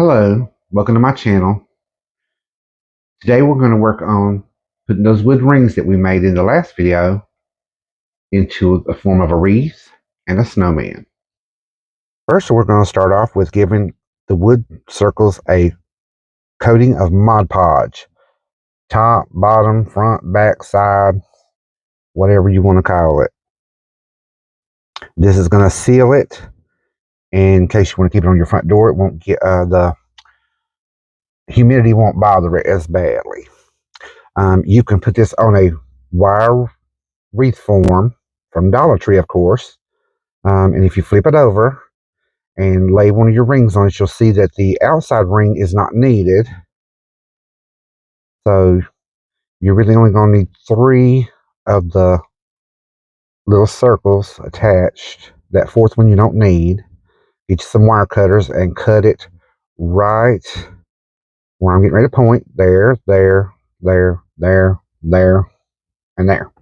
Hello, welcome to my channel. Today we're going to work on putting those wood rings that we made in the last video into the form of a wreath and a snowman. First, we're going to start off with giving the wood circles a coating of Mod Podge. Top, bottom, front, back, side, whatever you want to call it. This is going to seal it in case you want to keep it on your front door. It won't get the humidity won't bother it as badly. You can put this on a wire wreath form from Dollar Tree, of course. And if you flip it over and lay one of your rings on it, you'll see that the outside ring is not needed. So you're really only going to need 3 of the little circles attached. That fourth one you don't need. Get you some wire cutters and cut it right where I'm getting ready to point. There, there, there, there, there, and there.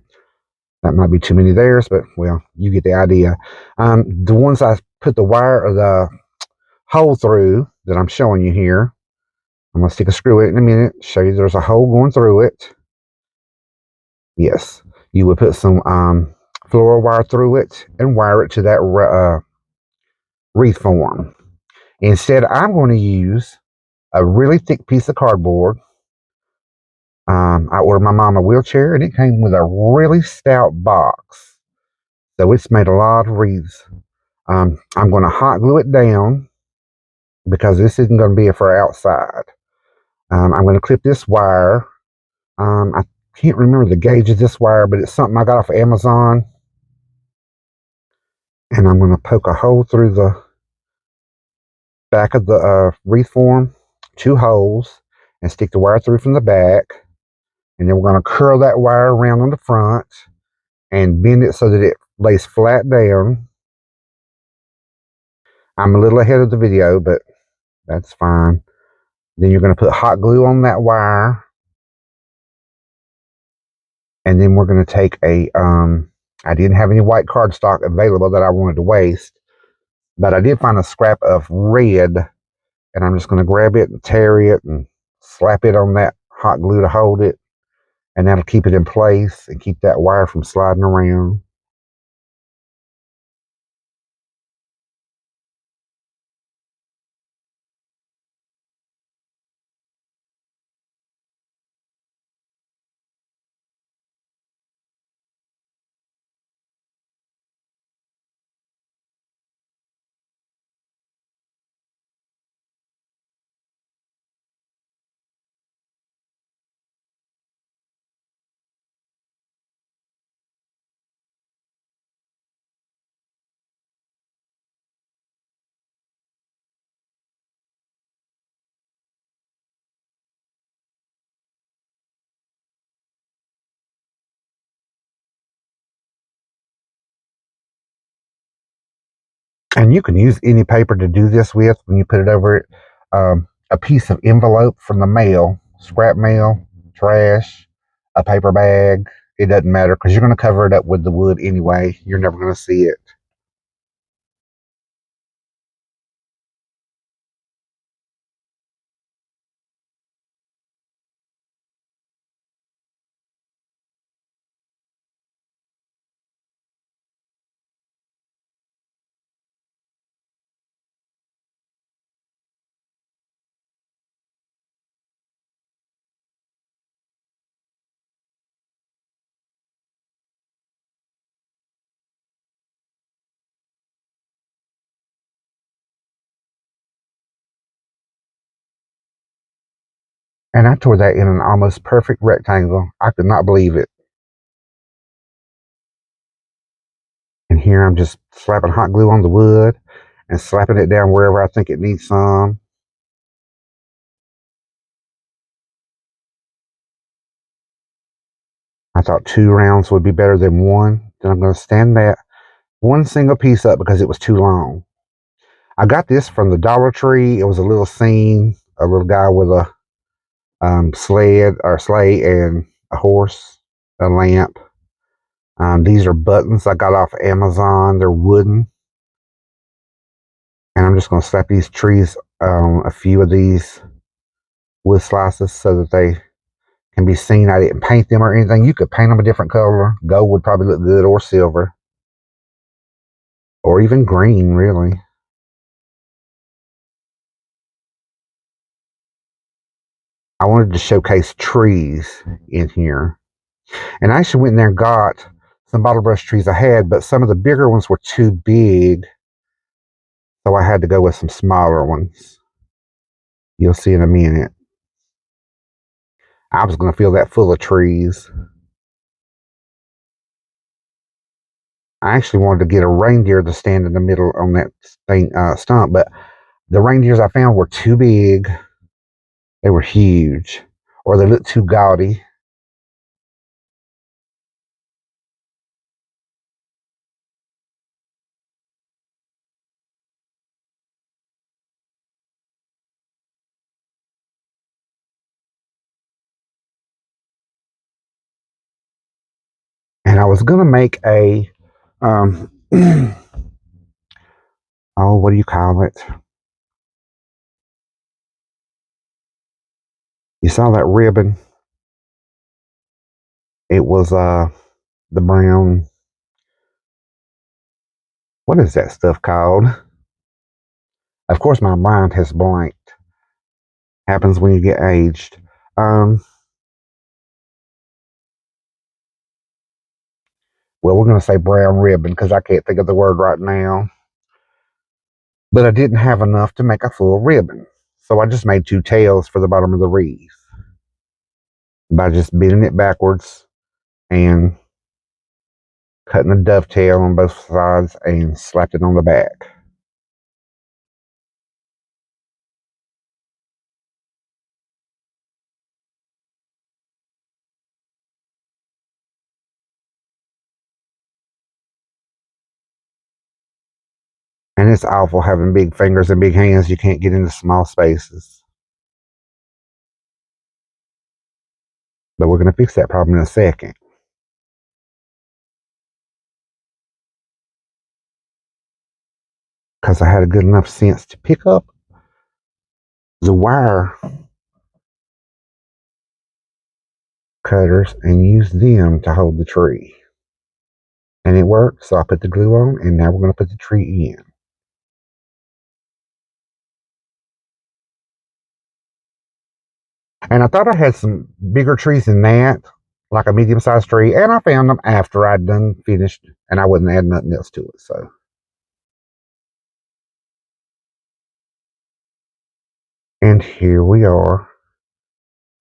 That might be too many theirs, but well, you get the idea. The ones I put the wire or the hole through that I'm showing you here, I'm going to stick a screw in it in a minute, show you there's a hole going through it. Yes, you would put some floral wire through it and wire it to that wreath form. Instead, I'm going to use a really thick piece of cardboard. I ordered my mom a wheelchair, and it came with a really stout box. So it's made a lot of wreaths. I'm going to hot glue it down because this isn't going to be for outside. I'm going to clip this wire. I can't remember the gauge of this wire, but it's something I got off of Amazon. And I'm going to poke a hole through the back of the wreath form, 2 holes, and stick the wire through from the back. And then we're going to curl that wire around on the front and bend it so that it lays flat down. I'm a little ahead of the video, but that's fine. Then you're going to put hot glue on that wire. And then we're going to take I didn't have any white cardstock available that I wanted to waste, but I did find a scrap of red, and I'm just going to grab it and tear it and slap it on that hot glue to hold it, and that'll keep it in place and keep that wire from sliding around. And you can use any paper to do this with when you put it over it. A piece of envelope from the mail, scrap mail, trash, a paper bag. It doesn't matter because you're going to cover it up with the wood anyway. You're never going to see it. And I tore that in an almost perfect rectangle. I could not believe it. And here I'm just slapping hot glue on the wood and slapping it down wherever I think it needs some. I thought 2 rounds would be better than 1. Then I'm going to stand that one single piece up because it was too long. I got this from the Dollar Tree. It was a little scene, a little guy with a sleigh and a horse, a lamp. These are buttons I got off Amazon. They're wooden. And I'm just going to slap these trees on a few of these wood slices so that they can be seen. I didn't paint them or anything. You could paint them a different color. Gold would probably look good, or silver, or even green, really. I wanted to showcase trees in here. And I actually went in there and got some bottle brush trees I had, but some of the bigger ones were too big, so I had to go with some smaller ones. You'll see in a minute. I was going to fill that full of trees. I actually wanted to get a reindeer to stand in the middle on that stump, but the reindeers I found were too big. They were huge, or they looked too gaudy. And I was going to make a, oh, what do you call it? You saw that ribbon? It was the brown. What is that stuff called? Of course, my mind has blanked. Happens when you get aged. Um, well, we're going to say brown ribbon because I can't think of the word right now. But I didn't have enough to make a full ribbon. So I just made two tails for the bottom of the wreath by just bending it backwards and cutting a dovetail on both sides and slapped it on the back. And it's awful having big fingers and big hands. You can't get into small spaces. But we're going to fix that problem in a second. Because I had a good enough sense to pick up the wire cutters and use them to hold the tree. And it worked, so I put the glue on, and now we're going to put the tree in. And I thought I had some bigger trees than that, like a medium-sized tree, and I found them after I'd done finished, and I wouldn't add nothing else to it. So, and here we are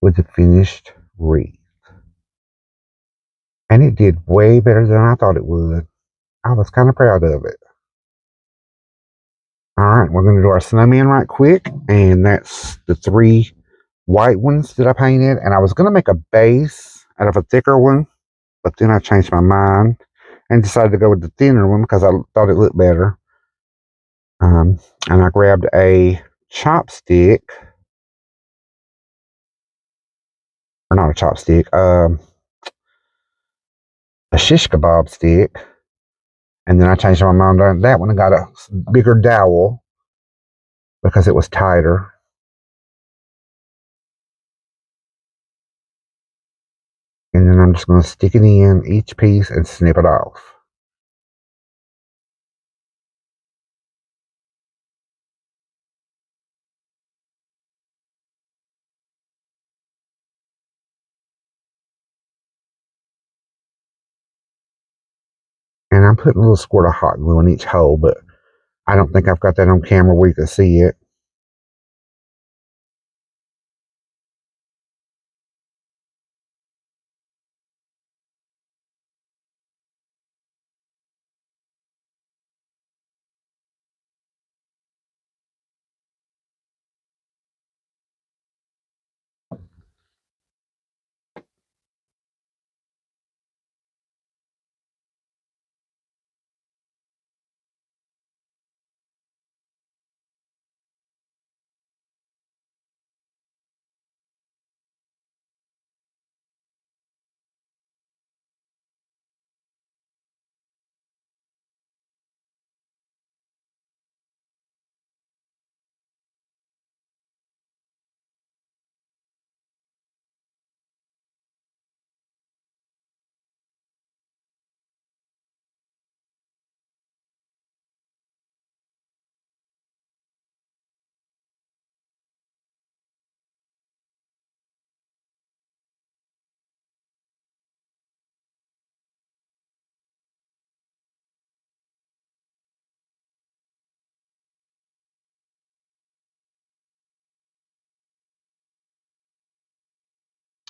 with the finished wreath. And it did way better than I thought it would. I was kind of proud of it. All right, we're going to do our snowman right quick, and that's the three white ones that I painted. And I was going to make a base out of a thicker one, but then I changed my mind and decided to go with the thinner one because I thought it looked better. And I grabbed a chopstick, or not a chopstick, a shish kebab stick, and then I changed my mind on that one and got a bigger dowel because it was tighter. And then I'm just going to stick it in each piece and snip it off. And I'm putting a little squirt of hot glue in each hole, but I don't think I've got that on camera where you can see it.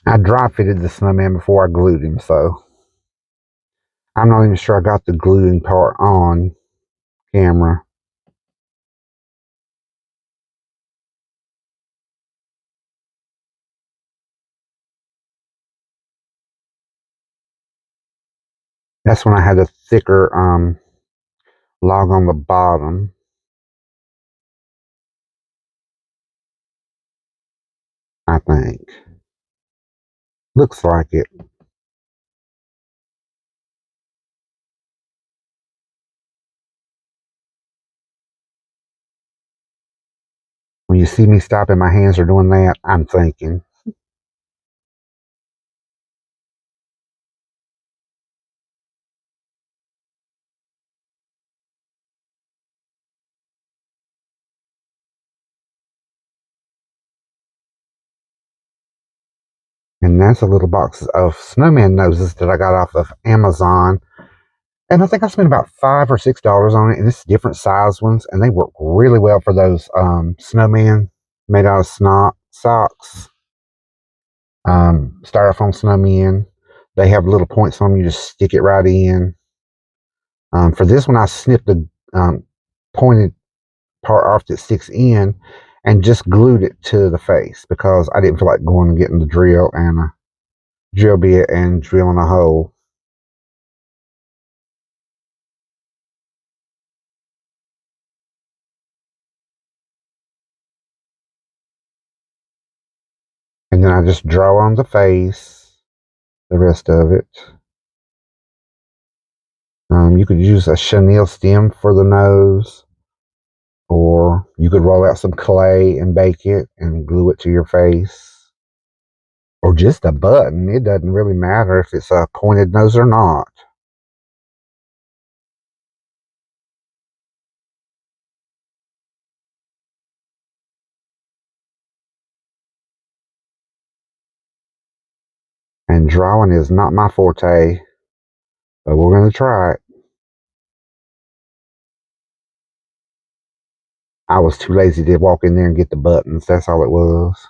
I dry fitted the snowman before I glued him, so I'm not even sure I got the gluing part on camera. That's when I had a thicker log on the bottom. I think. Looks like it. When you see me stopping, my hands are doing that, I'm thinking. And that's a little box of snowman noses that I got off of Amazon. And I think I spent about $5 or $6 on it. And it's different size ones. And they work really well for those snowmen made out of socks. Styrofoam snowmen. They have little points on them. You just stick it right in. For this one, I snipped the pointed part off that sticks in and just glued it to the face because I didn't feel like going and getting the drill and a drill bit and drilling a hole. And then I just draw on the face, the rest of it. You could use a chenille stem for the nose, or you could roll out some clay and bake it and glue it to your face. Or just a button. It doesn't really matter if it's a pointed nose or not. And drawing is not my forte, but we're going to try it. I was too lazy to walk in there and get the buttons. That's all it was.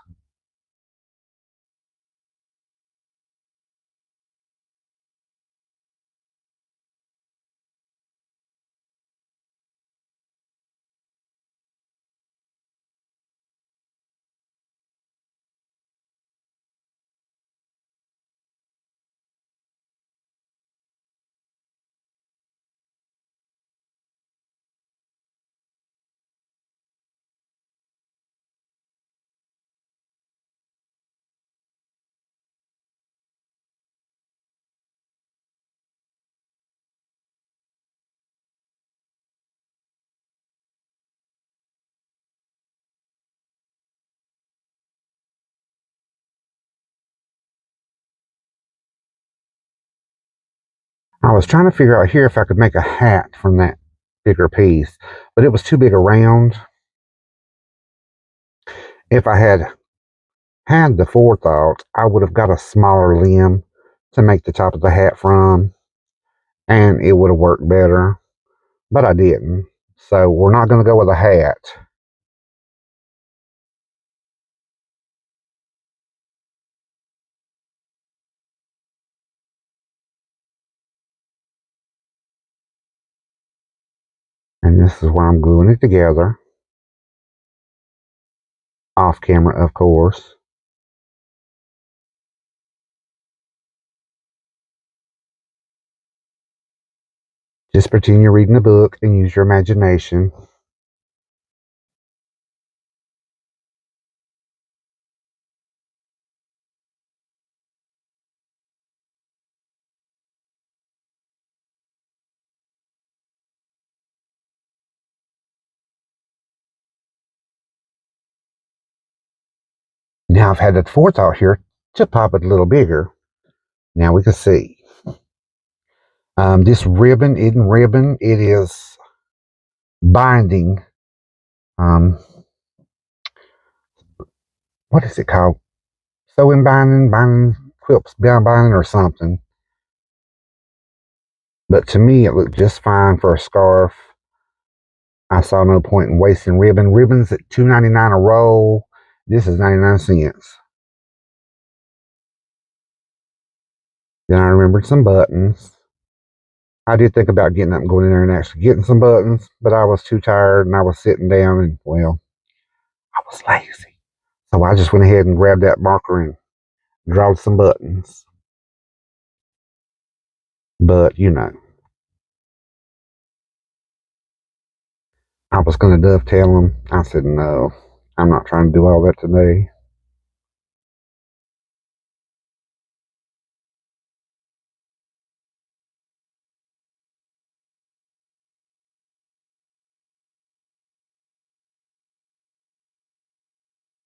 I was trying to figure out here if I could make a hat from that bigger piece, but it was too big around. If I had the forethought, I would have got a smaller limb to make the top of the hat from, and it would have worked better, but I didn't. So we're not going to go with a hat. And this is where I'm gluing it together. Off camera, of course. Just pretend you're reading a book and use your imagination. Now I've had the forethought here to pop it a little bigger. Now we can see. This ribbon isn't ribbon, it is binding. Um, what is it called? Sewing binding, binding quilts, binding or something. But to me, it looked just fine for a scarf. I saw no point in wasting ribbon. Ribbon's at $2.99 a roll. This is 99 cents. Then I remembered some buttons. I did think about getting up and going in there and actually getting some buttons, but I was too tired and I was sitting down and, well, I was lazy. So I just went ahead and grabbed that marker and drawed some buttons. But, I was going to dovetail them. I said, no, I'm not trying to do all that today.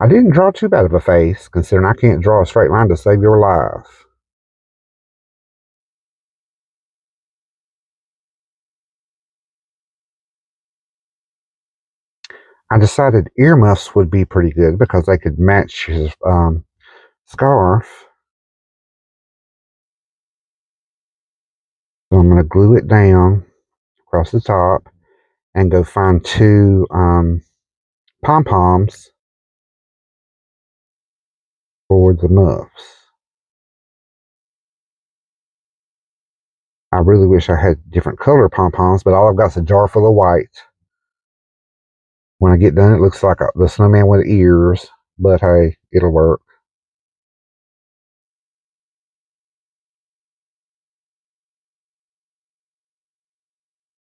I didn't draw too bad of a face, considering I can't draw a straight line to save your life. I decided earmuffs would be pretty good because they could match his scarf. So I'm going to glue it down across the top and go find two pom-poms for the muffs. I really wish I had different color pom-poms, but all I've got is a jar full of white. When I get done, it looks like the snowman with ears, but hey, it'll work.